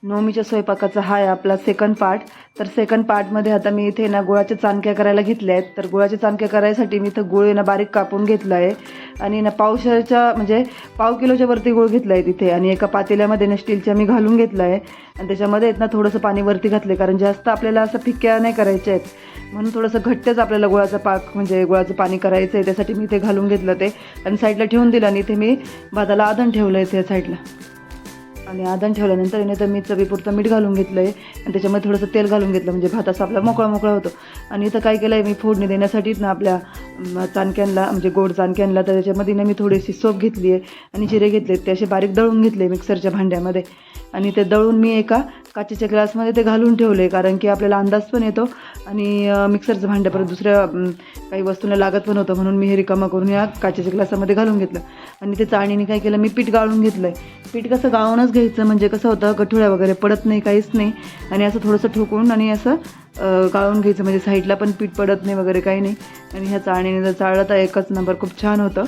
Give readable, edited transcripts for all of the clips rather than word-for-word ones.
नवमीच्या स्वयंपाकाचा हा आहे आपला सेकंड पार्ट. तर सेकंड पार्टमध्ये आता मी इथे ना गुळाच्या चाणक्या करायला घेतल्या आहेत. तर गुळाच्या चाणक्या करायसाठी मी इथं गुळ ना बारीक कापून घेतला आहे आणि ना पावशेरच्या म्हणजे पाव किलोच्या वरती गुळ घेतला आहे तिथे. आणि एका पातेल्यामध्ये ना स्टीलच्या मी घालून घेतला आहे आणि त्याच्यामध्ये ना थोडंसं पाणी वरती घातले, कारण जास्त आपल्याला असं फिक्क्या नाही करायच्या आहेत, म्हणून थोडंसं घट्टच आपल्याला गुळाचा पाक म्हणजे गुळाचं पाणी करायचं आहे. त्यासाठी मी इथे घालून घेतलं ते आणि साईडला ठेवून दिलं. आणि इथे मी भाताला आधण ठेवलं आहे त्या साईडला. आणि आधण ठेवल्यानंतर येणे तर मी चवीपुरतं मीठ घालून घेतलं आहे आणि त्याच्यामध्ये थोडंसं तेल घालून घेतलं, म्हणजे भात असा आपला मोकळा मोकळा होतो. आणि इथं काय केलं आहे मी फोडणी देण्यासाठीच ना आपल्या चाणक्यांना म्हणजे गोड चाणक्यांना, तर त्याच्यामध्ये ना मी थोडीशी सोप घेतली आहे आणि जिरे घेतले, ते असे बारीक दळून घेतले मिक्सरच्या भांड्यामध्ये. आणि ते दळून मी एका काचेच्या ग्लासमध्ये ते घालून ठेवले, कारण की आपल्याला अंदाज पण येतो आणि मिक्सरचं भांडं परत दुसऱ्या काही वस्तूंना लागत पण होतं, म्हणून मी हे रिकामं करून या काचेच्या ग्लासामध्ये घालून घेतलं. आणि ते चाळणीने काय केलं मी पीठ गाळून घेतलं आहे. पीठ कसं गाळूनच घ्यायचं, म्हणजे कसं होतं गठुळ्या वगैरे पडत नाही, काहीच नाही. आणि असं थोडंसं ठोकून आणि असं गाळून घ्यायचं, म्हणजे साईडला पण पीठ पडत नाही वगैरे काही नाही. आणि ह्या चाळणीने जर चाळलं तर एकच नंबर खूप छान होतं.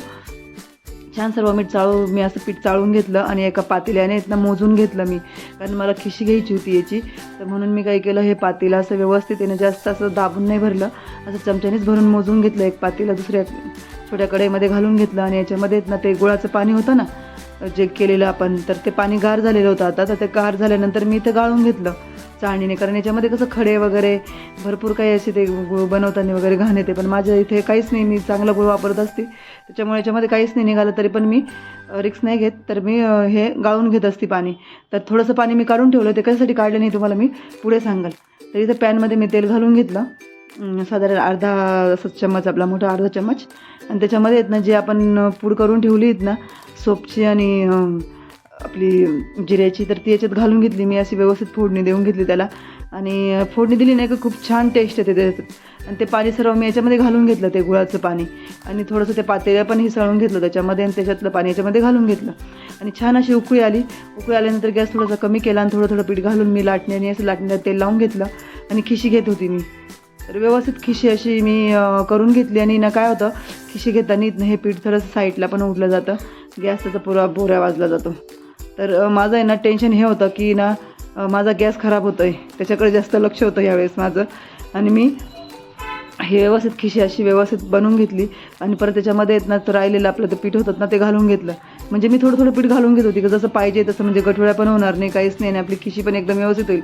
छान सर्व मी असं पीठ चाळून घेतलं आणि एका पातेल्याने इथनं मोजून घेतलं मी, कारण मला खिशी घ्यायची होती याची. तर म्हणून मी काय केलं, हे पातेलं असं व्यवस्थित येणं जास्त असं दाबून नाही भरलं, असं चमच्यानेच भरून मोजून घेतलं. एक पातेलं दुसऱ्या छोट्या कढईमध्ये घालून घेतलं आणि याच्यामध्ये ना ते गुळाचं पाणी होतं ना जे केलेलं आपण, तर ते पाणी गार झालेलं होतं आता. तर ते गार झाल्यानंतर मी इथं गाळून घेतलं चाळणीने, कारण याच्यामध्ये कसं खडे वगैरे भरपूर काही असे ते गुळ बनवताना वगैरे घाण येते, पण माझ्या इथे काहीच नाही, मी चांगला गुळ वापरत असते, त्याच्यामुळे याच्यामध्ये काहीच नाही निघालं तरी पण मी रिक्स नाही घेत. तर मी हे गाळून घेत असते पाणी. तर थोडंसं पाणी मी काढून ठेवलं, ते कशासाठी काढलं नाही तुम्हाला मी पुढे सांगाल. तर इथं पॅनमध्ये मी तेल घालून घेतलं, साधारण अर्धा असं चम्मच, आपला मोठा अर्धा चम्मच. आणि त्याच्यामध्ये आहेत ना जे आपण पूड करून ठेवली आहेत ना सोपची आणि आपली जिऱ्याची, तर ती याच्यात घालून घेतली मी, अशी व्यवस्थित फोडणी देऊन घेतली त्याला. आणि फोडणी दिली नाही का खूप छान टेस्ट येते त्याच्यात. आणि ते पाणी सर्व मी याच्यामध्ये घालून घेतलं, ते गुळाचं पाणी, आणि थोडंसं ते पातेलं पण हिसळून घेतलं त्याच्यामध्ये आणि त्याच्यातलं पाणी याच्यामध्ये घालून घेतलं. आणि छान अशी उकळी आली. उकळी आल्यानंतर गॅस थोडासा कमी केला आणि थोडं थोडं पीठ घालून मी लाटण्याने असं लाटण्यात तेल लावून घेतलं आणि खिशी घेत होती मी. तर व्यवस्थित खिशी अशी मी करून घेतली. आणि ना काय होतं, खिशी घेताना हे पीठ थोडंसं साईडला पण उडलं जातं, गॅस त्याचा पुरा भोऱ्या वाजला जातो. तर माझं आहे ना टेन्शन हे होतं की ना माझा गॅस खराब होतो आहे, त्याच्याकडे जास्त लक्ष होतं यावेळेस माझं. आणि मी हे व्यवस्थित खिशी अशी व्यवस्थित बनवून घेतली आणि परत त्याच्यामध्ये ना तर राहिलेलं आपलं ते पीठ होतं ना ते घालून घेतलं. म्हणजे मी थोडं थोडं पीठ घालून घेत होती, की जसं पाहिजे तसं, म्हणजे गठुळ्या पण होणार नाही, काहीच नाही, आणि आपली खिशी पण एकदम व्यवस्थित होईल.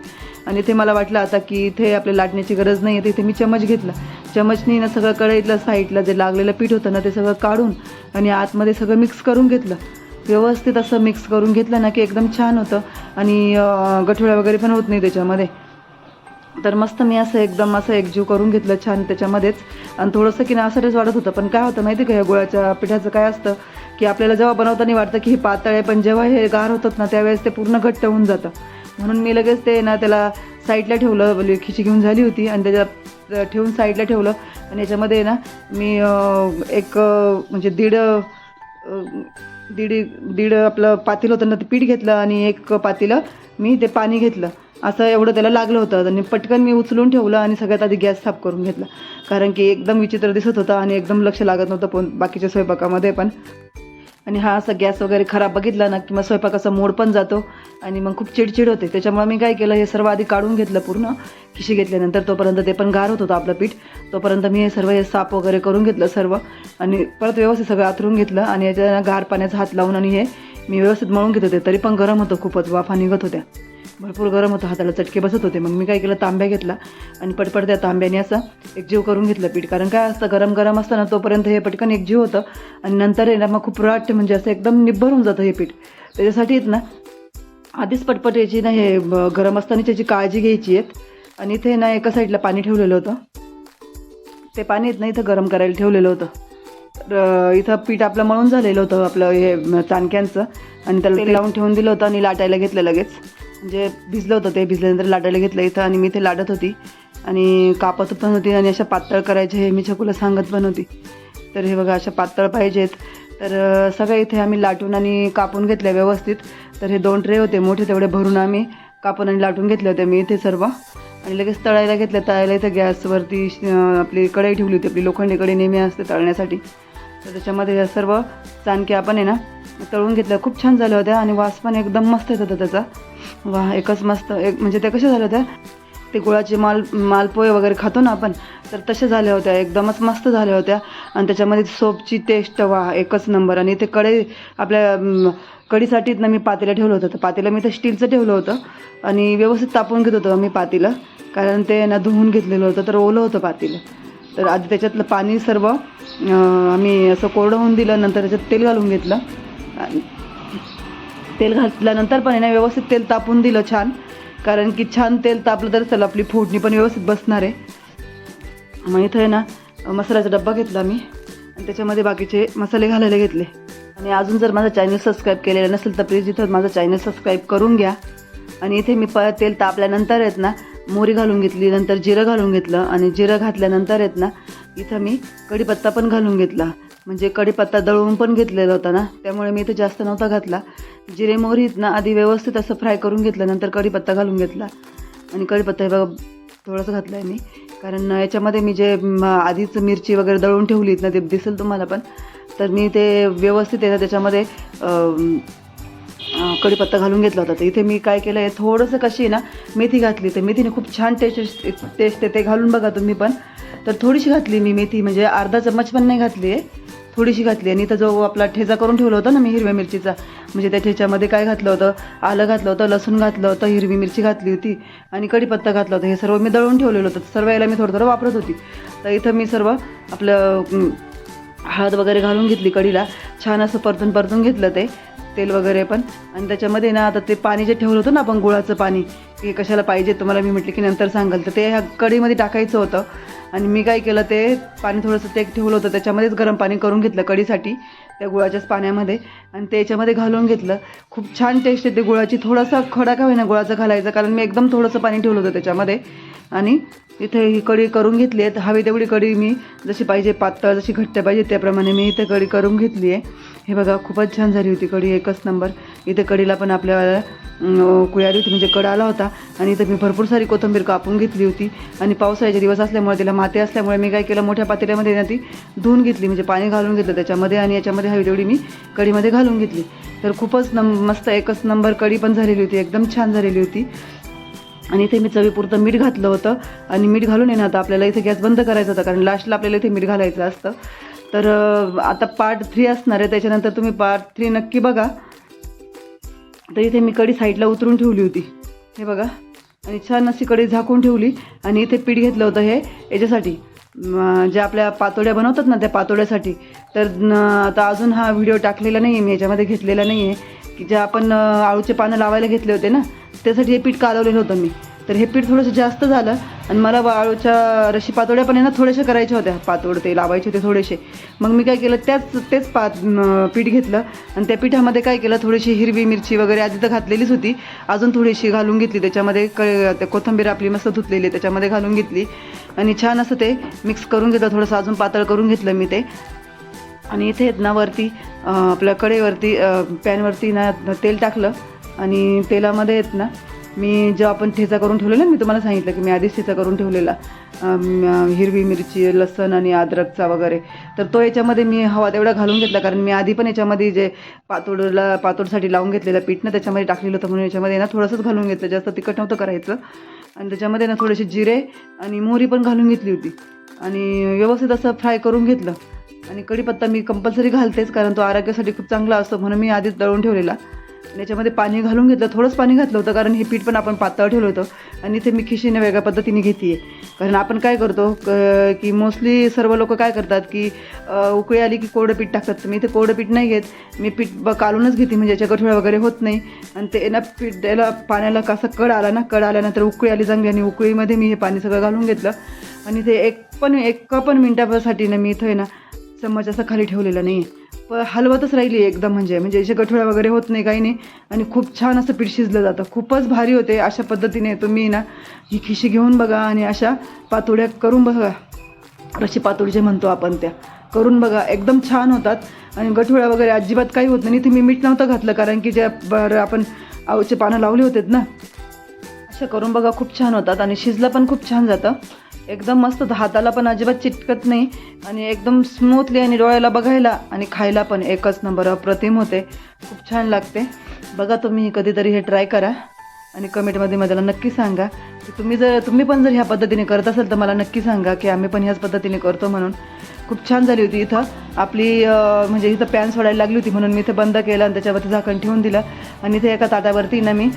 आणि इथे मला वाटलं आता की इथे आपल्या लाटण्याची गरज नाही आहे, तर इथे मी चमच घेतला. चमचनी ना सगळं कढईतलं साईडला जे लागलेलं पीठ होतं ना ते सगळं काढून आणि आतमध्ये सगळं मिक्स करून घेतलं. व्यवस्थित असं मिक्स करून घेतलं ना की एकदम छान होतं आणि गठुळ्या वगैरे पण होत नाही त्याच्यामध्ये. तर मस्त मी असं एकदम असं एकजीव करून घेतलं छान त्याच्यामध्येच. आणि थोडंसं की नासारच वाटत होतं, पण काय होतं माहिती का, या गुळाच्या पिठाचं काय असतं की आपल्याला जेव्हा बनवताना वाटतं की हे पातळ आहे, पण जेव्हा हे गार होतात ना त्यावेळेस ते पूर्ण घट्ट होऊन जातं. म्हणून मी लगेच ते ना त्याला साईडला ठेवलं, खिची घेऊन झाली होती आणि त्याच्यात ठेवून साईडला ठेवलं. आणि याच्यामध्ये ना मी एक म्हणजे दीड आपलं पातेलं होतं ना ते पीठ घेतलं आणि एक पातेलं मी ते पाणी घेतलं. असं एवढं त्याला लागलं होतं आणि पटकन मी उचलून ठेवलं आणि सगळ्यात आधी गॅस साफ करून घेतला, कारण की एकदम विचित्र दिसत होता आणि एकदम लक्ष लागत नव्हतं पण बाकीच्या स्वयंपाकामध्ये पण. आणि हा असा गॅस वगैरे खराब बघितला ना की मग स्वयंपाकाचा मोड पण जातो आणि मग खूप चिडचिड होते. त्याच्यामुळे मी काय केलं, हे सर्व आधी काढून घेतलं पूर्ण खिशी घेतल्यानंतर. तोपर्यंत ते पण गार होत होतं आपलं पीठ, तोपर्यंत मी हे सर्व हे साफ वगैरे करून घेतलं सर्व आणि परत व्यवस्थित सगळं आथरून घेतलं. आणि याच्या गार पाण्याचा हात लावून आणि हे मी व्यवस्थित मळून घेत होते. तरी पण गरम होतं खूपच, वाफा निघत होत्या, भरपूर गरम होतं, हाताला चटके बसत होते. मग मी काय केलं, तांब्या घेतला आणि पटपट त्या तांब्याने असं एकजीव करून घेतलं पीठ. कारण काय असतं, गरम गरम असतं ना तोपर्यंत हे पटकन एकजीव होतं आणि नंतर आहे ना मग खूप राट म्हणजे असं एकदम निब्बर होऊन जातं हे पीठ. त्याच्यासाठी ना आधीच पटपट याची ना हे गरम असताना त्याची काळजी घ्यायची आहे. आणि इथे ना एका साईडला पाणी ठेवलेलं होतं, ते पाणी ना इथं गरम करायला ठेवलेलं होतं. तर इथं पीठ आपलं मळून झालेलं होतं आपलं हे चाणक्यांचं, आणि त्याला तेल लावून ठेवून दिलं होतं आणि लाटायला घेतलं लगेच. म्हणजे भिजलं होतं ते, भिजल्यानंतर लाटायला घेतलं इथं. आणि मी ते लाटत होती आणि कापत पण होती आणि अशा पातळ करायचे हे मी छकुला सांगत पण होती. तर हे बघा अशा पातळ पाहिजेत. तर सगळं इथे आम्ही लाटून आणि कापून घेतलं व्यवस्थित. तर हे 2 ट्रे होते मोठे, तेवढे भरून आम्ही कापून आणि लाटून घेतले होते मी इथे सर्व. आणि लगेच तळायला घेतलं. तळायला इथं गॅसवरती आपली कढई ठेवली होती, आपली लोखंडी कढई नेहमी असते तळण्यासाठी. तर त्याच्यामध्ये या सर्व चाणक्या आपण आहे ना तळून घेतल्या. खूप छान झाल्या होत्या आणि वास पण एकदम मस्त येत होता त्याचा. वा, एकच मस्त. म्हणजे त्या कशा झाल्या होत्या, ते गुळाचे मालपोहे वगैरे खातो ना आपण, तर तशा झाल्या होत्या. एकदमच मस्त झाल्या होत्या. आणि त्याच्यामध्ये सोपची टेस्ट, वा, एकच नंबर. आणि ते कढई, आपल्या कढीसाठीच ना मी पातेलं ठेवलं होतं. तर पातेलं मी तर स्टीलचं ठेवलं होतं आणि व्यवस्थित तापवून घेत होतं मी पातेलं, कारण ते ना धुवून घेतलेलं होतं, तर ओलं होतं पातेलं. तर आधी त्याच्यातलं पाणी सर्व आम्ही असं कोरडं होऊन दिलं. नंतर त्याच्यात तेल घालून घेतलं. तेल घातल्यानंतर पण आहे ना व्यवस्थित तेल तापून दिलं छान, कारण की छान तेल तापलं तर चला आपली फोडणी पण व्यवस्थित बसणार आहे. मग इथं आहे ना मसाल्याचा डब्बा घेतला मी आणि त्याच्यामध्ये बाकीचे मसाले घालायला घेतले. आणि अजून जर माझा चॅनल सबस्क्राईब केलेला नसेल तर प्लीज इथं माझा चॅनल सबस्क्राईब करून घ्या. आणि इथे मी तेल तापल्यानंतर आहेत ना मोहरी घालून घेतली, नंतर जिरं घालून घेतलं. आणि जिरं घातल्यानंतर आहेत ना इथं मी कढीपत्ता पण घालून घेतला. म्हणजे कढीपत्ता दळून पण घेतलेला होता ना, त्यामुळे मी इथं जास्त नव्हता घातला. जिरे मोहरी ना आधी व्यवस्थित असं फ्राय करून घेतलं, नंतर कढीपत्ता घालून घेतला. आणि कढीपत्ता हे बघा थोडंसं घातलं आहे मी, कारण याच्यामध्ये मी जे आधीच मिरची वगैरे दळून ठेवली ना, ते दिसेल तुम्हाला पण, तर मी ते व्यवस्थित आहे ना त्याच्यामध्ये कढीपत्ता घालून घेतला होता. तर इथे मी काय केलं आहे, थोडंसं कशी ना मेथी घातली. तर मेथीने खूप छान टेस्ट ते घालून बघा तुम्ही पण. तर थोडीशी घातली मी मेथी, म्हणजे अर्धा चम्मच पण नाही घातली आहे, थोडीशी घातली. आणि इथं जो आपला ठेचा करून ठेवला होता ना मी हिरव्या मिरचीचा, म्हणजे त्या ठेच्यामध्ये काय घातलं होतं, आलं घातलं होतं, लसूण घातलं होतं, हिरवी मिरची घातली होती आणि कढीपत्ता घातला होता. हे सर्व मी दळून ठेवलेलं होतं. सर्व याला मी थोडं थोडं वापरत होती. तर इथं मी सर्व आपलं हळद वगैरे घालून घेतली कढीला, छान असं परतून घेतलं ते तेल वगैरे पण. आणि त्याच्यामध्ये ना आता ते पाणी जे ठेवलं होतं ना आपण, गुळाचं पाणी, हे कशाला पाहिजे तुम्हाला मी म्हटलं की नंतर सांगाल, तर ते ह्या कढईमध्ये टाकायचं होतं. आणि मी काय केलं, ते पाणी थोडंसं ते ठेवलं होतं त्याच्यामध्येच गरम पाणी करून घेतलं कढीसाठी, त्या गुळाच्याच पाण्यामध्ये, आणि ते याच्यामध्ये घालून घेतलं. खूप छान टेस्ट येते गुळाची. थोडासा खडा का होईना गुळाचं घालायचं, कारण मी एकदम थोडंसं पाणी ठेवलं होतं त्याच्यामध्ये. आणि इथे ही कढी करून घेतली आहे. हवी तेवढी कढी मी जशी पाहिजे, पातळ जशी घट्ट पाहिजे त्याप्रमाणे मी इथे कढी करून घेतली आहे. हे बघा खूपच छान झाली होती कढी, एकच नंबर. इथे कढीला पण आपल्याला उकळी आली होती, म्हणजे कड आला होता. आणि इथं मी भरपूर सारी कोथिंबीर कापून घेतली होती. आणि पावसाळ्याचे दिवस असल्यामुळे, तिला माती असल्यामुळे मी काय केलं, मोठ्या पातेल्यामध्ये ना ती धुवून घेतली, म्हणजे पाणी घालून घेतलं त्याच्यामध्ये. आणि याच्यामध्ये हवी तेवढी मी कढीमध्ये घालून घेतली. तर खूपच मस्त एकच नंबर कढी पण झालेली होती, एकदम छान झालेली होती. आणि इथे मी चवीपुरतं मीठ घातलं होतं. आणि मीठ घालून आहे ना आता आपल्याला इथे गॅस बंद करायचा होता, कारण लास्टला आपल्याला इथे मीठ घालायचं असतं. तर आता पार्ट 3 असणार आहे, त्याच्यानंतर तुम्ही पार्ट 3 नक्की बघा. तर इथे मी कढी साईडला उतरून ठेवली होती, हे बघा. आणि छान अशी कढी झाकून ठेवली. आणि इथे पीठ घेतलं होतं हे याच्यासाठी, ज्या आपल्या पातोड्या बनवतात ना त्या पातोड्यासाठी. तर आता अजून हा व्हिडिओ टाकलेला नाही आहे मी, याच्यामध्ये घेतलेला नाही आहे, की ज्या आपण आळूचे पानं लावायला घेतले होते ना, त्यासाठी हे पीठ कालवलेलं होतं मी. तर हे पीठ थोडंसं जास्त झालं. आणि मला आळूच्या रशी पातोड्या पण आहे ना थोड्याशा करायच्या होत्या, पातोड ते लावायचे होते थोडेसे. मग मी काय केलं, तेच पीठ घेतलं. आणि त्या पिठामध्ये काय केलं, थोडीशी हिरवी मिरची वगैरे आधी तर घातलेलीच होती, अजून थोडीशी घालून घेतली त्याच्यामध्ये. ते कोथिंबीर आपली मस्त धुतलेली त्याच्यामध्ये घालून घेतली. आणि छान असं ते मिक्स करून घेतलं, थोडंसं अजून पातळ करून घेतलं मी ते. आणि इथे आहेत ना वरती आपल्या कढईवरती पॅनवरती ना तेल टाकलं. आणि तेलामध्ये आहेत ना मी जो आपण ठेचा करून ठेवलेला, मी तुम्हाला सांगितलं की मी आधीच ठेचा करून ठेवलेला, हिरवी मिरची, लसण आणि अद्रकचा वगैरे, तर तो याच्यामध्ये मी हवा तेवढा घालून घेतला. कारण मी आधी पण याच्यामध्ये जे पातोडसाठी लावून घेतलेलं पीठ ना त्याच्यामध्ये टाकलेलं होतं, म्हणून याच्यामध्ये ना थोडंसंच घालून घेतलं, जास्त तिखट नव्हतं करायचं. आणि त्याच्यामध्ये ना थोडेसे जिरे आणि मोहरी पण घालून घेतली होती. आणि व्यवस्थित असं फ्राय करून घेतलं. आणि कढीपत्ता मी कंपल्सरी घालतेच, कारण तो आरोग्यासाठी खूप चांगला असतो, म्हणून मी आधीच दळून ठेवलेला. आणि याच्यामध्ये पाणी घालून घेतलं, थोडंच पाणी घातलं होतं, कारण हे पीठ पण आपण पातळ ठेवलं होतं. आणि इथे मी खिशीने वेगळ्या पद्धतीने घेते आहे, कारण आपण काय करतो की मोस्टली सर्व लोक काय करतात की उकळी आली की कोरडं पीठ टाकतात. तर मी इथे कोरडं पीठ नाही घेत, मी पीठ कालूनच घेते, म्हणजे याच्या गठुळा वगैरे होत नाही. आणि ते ना पीठ द्यायला पाण्याला कसा कड आल्यानंतर उकळी आली चांगली, आणि उकळीमध्ये मी हे पाणी सगळं घालून घेतलं. आणि ते एक पण मिनटासाठी ना मी इथं आहे ना चम्मच असं खाली ठेवलेलं नाही, हलवतच राहिली एकदम, म्हणजे याचे गठुळा वगैरे होत नाही, काही नाही. आणि खूप छान असं पीठ शिजलं जातं, खूपच भारी होते. अशा पद्धतीने तुम्ही ना ही खिशी घेऊन बघा आणि अशा पातोड्या करून बघा, रशी पातोडी जे म्हणतो आपण त्या करून बघा, एकदम छान होतात. आणि गठुळा वगैरे अजिबात काही होत नाही. इथे मी मीठ नव्हतं घातलं, कारण की ज्या आपण आळूचे पानं लावले होते ना, अशा करून बघा, खूप छान होतात. आणि शिजलं पण खूप छान जातं. एकदम मस्त, हाताला पण अजिबात चिटकत नाही आणि एकदम स्मूथली आणि डोळ्याला बघायला आणि खायला पण एकच नंबर अप्रतिम होते. खूप छान लागते. बघा तुम्ही कधीतरी हे ट्राय करा आणि कमेंटमध्ये मला नक्की सांगा की तुम्ही पण जर ह्या पद्धतीने करत असाल तर मला नक्की सांगा की आम्ही पण ह्याच पद्धतीने करतो म्हणून. खूप छान झाली होती. इथं आपली म्हणजे इथं पॅन सोडायला लागली होती म्हणून मी इथं बंद केलं आणि त्याच्यावरती झाकण ठेवून दिलं आणि इथे एका ताटावरती ना मी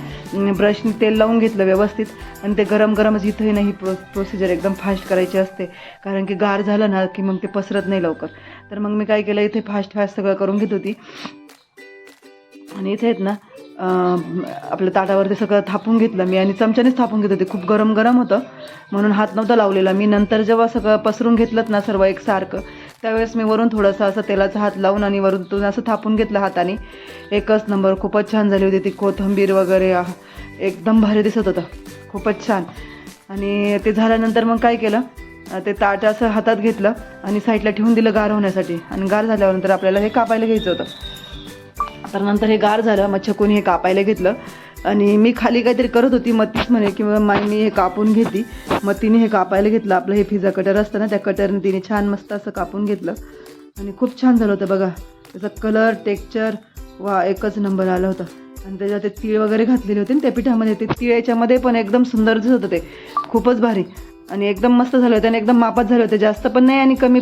ब्रशनी तेल लावून घेतलं व्यवस्थित आणि ते गरम गरमच इथंही ना ही प्रोसिजर एकदम फास्ट करायची असते कारण की गार झालं ना की मग ते पसरत नाही लवकर. तर मग मी काय केलं इथे फास्ट सगळं करून घेत होती आणि इथे आहेत ना आपल्या ताटावरती सगळं थापून घेतलं मी आणि चमच्यानेच थापून घेत होते. खूप गरम गरम होतं म्हणून हात नव्हता लावलेला मी. नंतर जेव्हा सगळं पसरून घेतलं ना सर्व एकसारखं त्यावेळेस मी वरून थोडंसं असं तेलाचा हात लावून आणि वरून असं थापून घेतलं हाताने. एकच नंबर, खूपच छान झाली होती ती. कोथिंबीर वगैरे एकदम भारी दिसत होतं, खूपच छान. आणि ते झाल्यानंतर मग काय केलं, ते ताट असं हातात घेतलं आणि साईडला ठेवून दिलं गार होण्यासाठी. आणि गार झाल्यानंतर आपल्याला हे कापायला घ्यायचं होतं. तर नंतर हे गार झालं मग छकुनी हे कापायला घेतलं आणि मी खाली काहीतरी करत होती मग तीच म्हणे की मी हे कापून घेतली. मग तिने हे कापायला घेतलं. आपलं हे पिझ्झा कटर असतं ना त्या कटरने तिने छान मस्त असं कापून घेतलं आणि खूप छान झालं होतं. बघा त्याचा कलर, टेक्स्चर वा एकच नंबर आलं होतं. आणि त्याच्यात ते तीळ वगैरे घातलेले होते त्या पिठामध्ये. ते तीळ याच्यामध्ये पण एकदम सुंदर दिसत होते, खूपच भारी आणि एकदम मस्त झाले होते आणि एकदम मापात झाले होते, जास्त पण नाही आणि कमी